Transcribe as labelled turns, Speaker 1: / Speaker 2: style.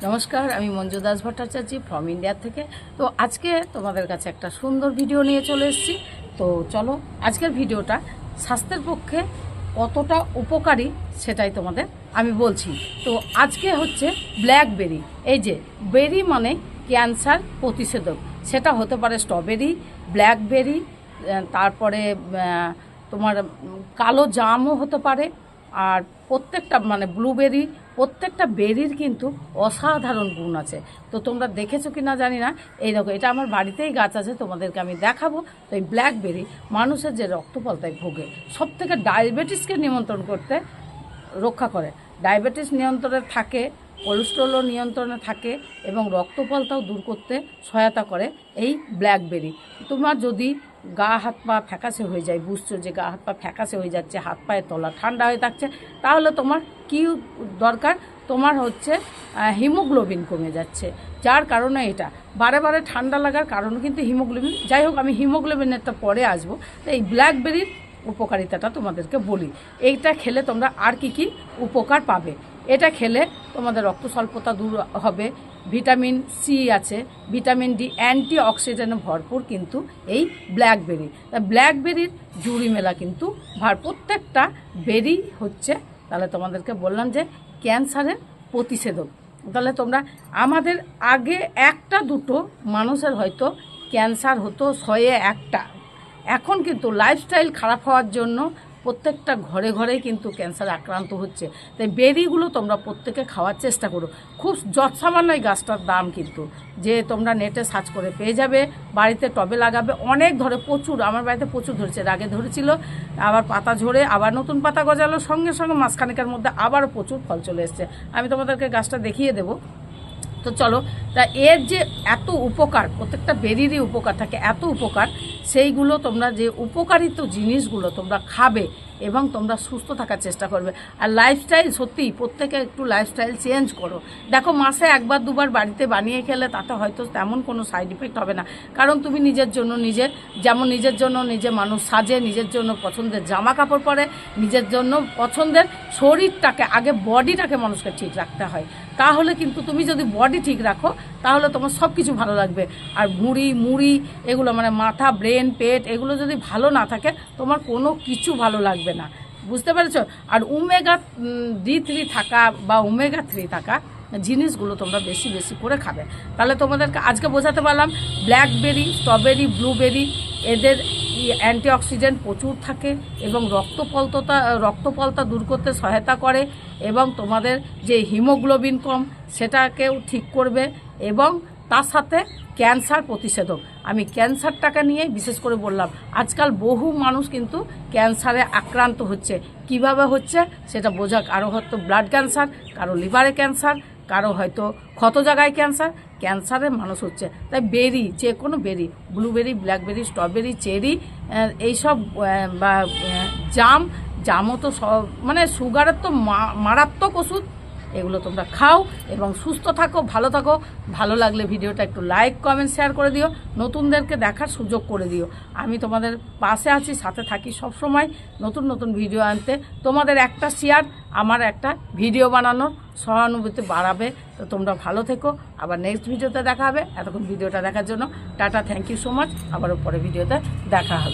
Speaker 1: নমস্কার, আমি Manju Das Bhattacharya from India থেকে। তো আজকে তোমাদের কাছে একটা সুন্দর ভিডিও নিয়ে চলে এসেছি। তো চলো, আজকের ভিডিওটা স্বাস্থ্যের পক্ষে কতটা উপকারী সেটাই তোমাদের আমি বলছি। তো আজকে হচ্ছে ব্ল্যাকবেরি। এই যে বেরি মানে ক্যান্সার প্রতিষেধক, সেটা হতে পারে স্ট্রবেরি, ব্ল্যাকবেরি, তারপরে তোমার কালো জামও হতে পারে। আর প্রত্যেকটা মানে ব্লুবেরি, প্রত্যেকটা বেরির কিন্তু অসাধারণ গুণ আছে। তো তোমরা দেখেছো কি না জানি না, এই দেখো, এটা আমার বাড়িতেই গাছ আছে, তোমাদেরকে আমি দেখাবো। তো এই ব্ল্যাকবেরি মানুষের যে রক্তপলতায় ভোগে, সব থেকে ডায়াবেটিসকে নিয়ন্ত্রণ করতে রক্ষা করে, ডায়াবেটিস নিয়ন্ত্রণে থাকে, কোলেস্ট্রলও নিয়ন্ত্রণে থাকে এবং রক্তপলতাও দূর করতে সহায়তা করে এই ব্ল্যাকবেরি। তোমার যদি গা হাত পা ফ্যাকাশে হয়ে যায়, বুঝছো যে গা হাত পা ফ্যাকাশে হয়ে যাচ্ছে, হাত পায়ের তলা ঠান্ডা হয়ে থাকছে, তাহলে তোমার কি দরকার? তোমার হচ্ছে হিমোগ্লোবিন কমে যাচ্ছে, যার কারণে এটা বারে বারে ঠান্ডা লাগার কারণও কিন্তু হিমোগ্লোবিন। যাই হোক, আমি হিমোগ্লোবিনেরটা পরে আসবো। তো এই ব্ল্যাকবেরির উপকারিতাটা তোমাদেরকে বলি। এইটা খেলে তোমরা আর কি কি উপকার পাবে। এটা খেলে তোমাদের রক্ত স্বল্পতা দূর হবে, ভিটামিন সি আছে, ভিটামিন ডি, অ্যান্টি অক্সিডেন্টে ভরপুর কিন্তু এই ব্ল্যাকবেরি। ব্ল্যাকবেরির জুড়ি মেলা কিন্তু প্রত্যেকটা বেরি হচ্ছে, তাহলে তোমাদেরকে বললাম যে ক্যান্সারের প্রতিষেধক। তাহলে তোমরা আমাদের আগে একটা দুটো মানুষের হয়তো ক্যান্সার হতো, 100-1টা। এখন কিন্তু লাইফস্টাইল খারাপ হওয়ার জন্য প্রত্যেকটা ঘরে ঘরেই কিন্তু ক্যান্সার আক্রান্ত হচ্ছে। তাই বেরিগুলো তোমরা প্রত্যেকে খাওয়ার চেষ্টা করো। খুব যৎসামান্য এই গাছটার দাম কিন্তু, যে তোমরা নেটে সার্চ করে পেয়ে যাবে, বাড়িতে টবে লাগাবে। অনেক ধরে, প্রচুর, আমার বাড়িতে প্রচুর ধরেছে, আগে ধরেছিল, আবার পাতা ঝরে আবার নতুন পাতা গজালো, সঙ্গে সঙ্গে মাসখানেকের মধ্যে আবারও প্রচুর ফল চলে এসছে। আমি তোমাদেরকে গাছটা দেখিয়ে দেবো। তো চলো, তা এর যে এত উপকার, প্রত্যেকটা বেরিরই উপকার থাকে, এত উপকার, সেইগুলো তোমরা যে উপকারিত জিনিসগুলো তোমরা খাবে এবং তোমরা সুস্থ থাকার চেষ্টা করবে। আর লাইফস্টাইল, সত্যিই প্রত্যেকে একটু লাইফস্টাইল চেঞ্জ করো। দেখো, মাসে একবার দুবার বাড়িতে বানিয়ে খেলে তাতে হয়তো তেমন কোনো সাইড ইফেক্ট হবে না, কারণ তুমি নিজের জন্য যেমন নিজের জন্য নিজে মানুষ সাজে, নিজের জন্য পছন্দের জামা কাপড় পরে, নিজের জন্য পছন্দের শরীরটাকে, আগে বডিটাকে মানুষকে ঠিক রাখতে হয়। তাহলে কিন্তু তুমি যদি বডি ঠিক রাখো তাহলে তোমার সব কিছু ভালো লাগবে। আর মুড়ি এগুলো মানে মাথা, ব্রেন, পেট, এগুলো যদি ভালো না থাকে তোমার কোনো কিছু ভালো লাগবে না, বুঝতে পেরেছো? আর ওমেগা-3 থাকা বা ওমেগা-3 থাকা জিনিসগুলো তোমরা বেশি বেশি করে খাবে। তাহলে তোমাদেরকে আজকে বোঝাতে পারলাম, ব্ল্যাকবেরি, স্ট্রবেরি, ব্লুবেরি, এদের অ্যান্টিঅক্সিডেন্ট প্রচুর থাকে এবং রক্তপলতা দূর করতে সহায়তা করে এবং তোমাদের যে হিমোগ্লোবিন কম সেটাকেও ঠিক করবে এবং তার সাথে ক্যান্সার প্রতিষেধক। আমি ক্যান্সারটাকে নিয়ে বিশেষ করে বললাম। আজকাল বহু মানুষ কিন্তু ক্যান্সারে আক্রান্ত হচ্ছে। কিভাবে হচ্ছে সেটা বোঝা, কারো হয়তো ব্লাড ক্যান্সার, কারো লিভারে ক্যান্সার, কারো হয়তো ক্ষত জায়গায় ক্যান্সারে মানুষ হচ্ছে। তাই বেরি, যে কোনো বেরি, ব্লুবেরি, ব্ল্যাকবেরি, স্ট্রবেরি, চেরি, এইসব বা জামও তো সব মানে সুগারের তো মারাত্মক ওষুধ। এগুলো তোমরা খাও এবং সুস্থ থাকো, ভালো থাকো। ভালো লাগলে ভিডিওটা একটু লাইক, কমেন্ট, শেয়ার করে দিও, নতুনদেরকে দেখার সুযোগ করে দিও। আমি তোমাদের পাশে আছি, সাথে থাকি সব সময়, নতুন নতুন ভিডিও আনতে। তোমাদের একটা শেয়ার আমার একটা ভিডিও বানানোর সহানুভূতি বাড়াবে। তো তোমরা ভালো থেকো, আবার নেক্সট ভিডিওতে দেখা হবে। এতক্ষণ ভিডিওটা দেখার জন্য টাটা, থ্যাংক ইউ সো মাচ। আবারও পরে ভিডিওতে দেখা হবে।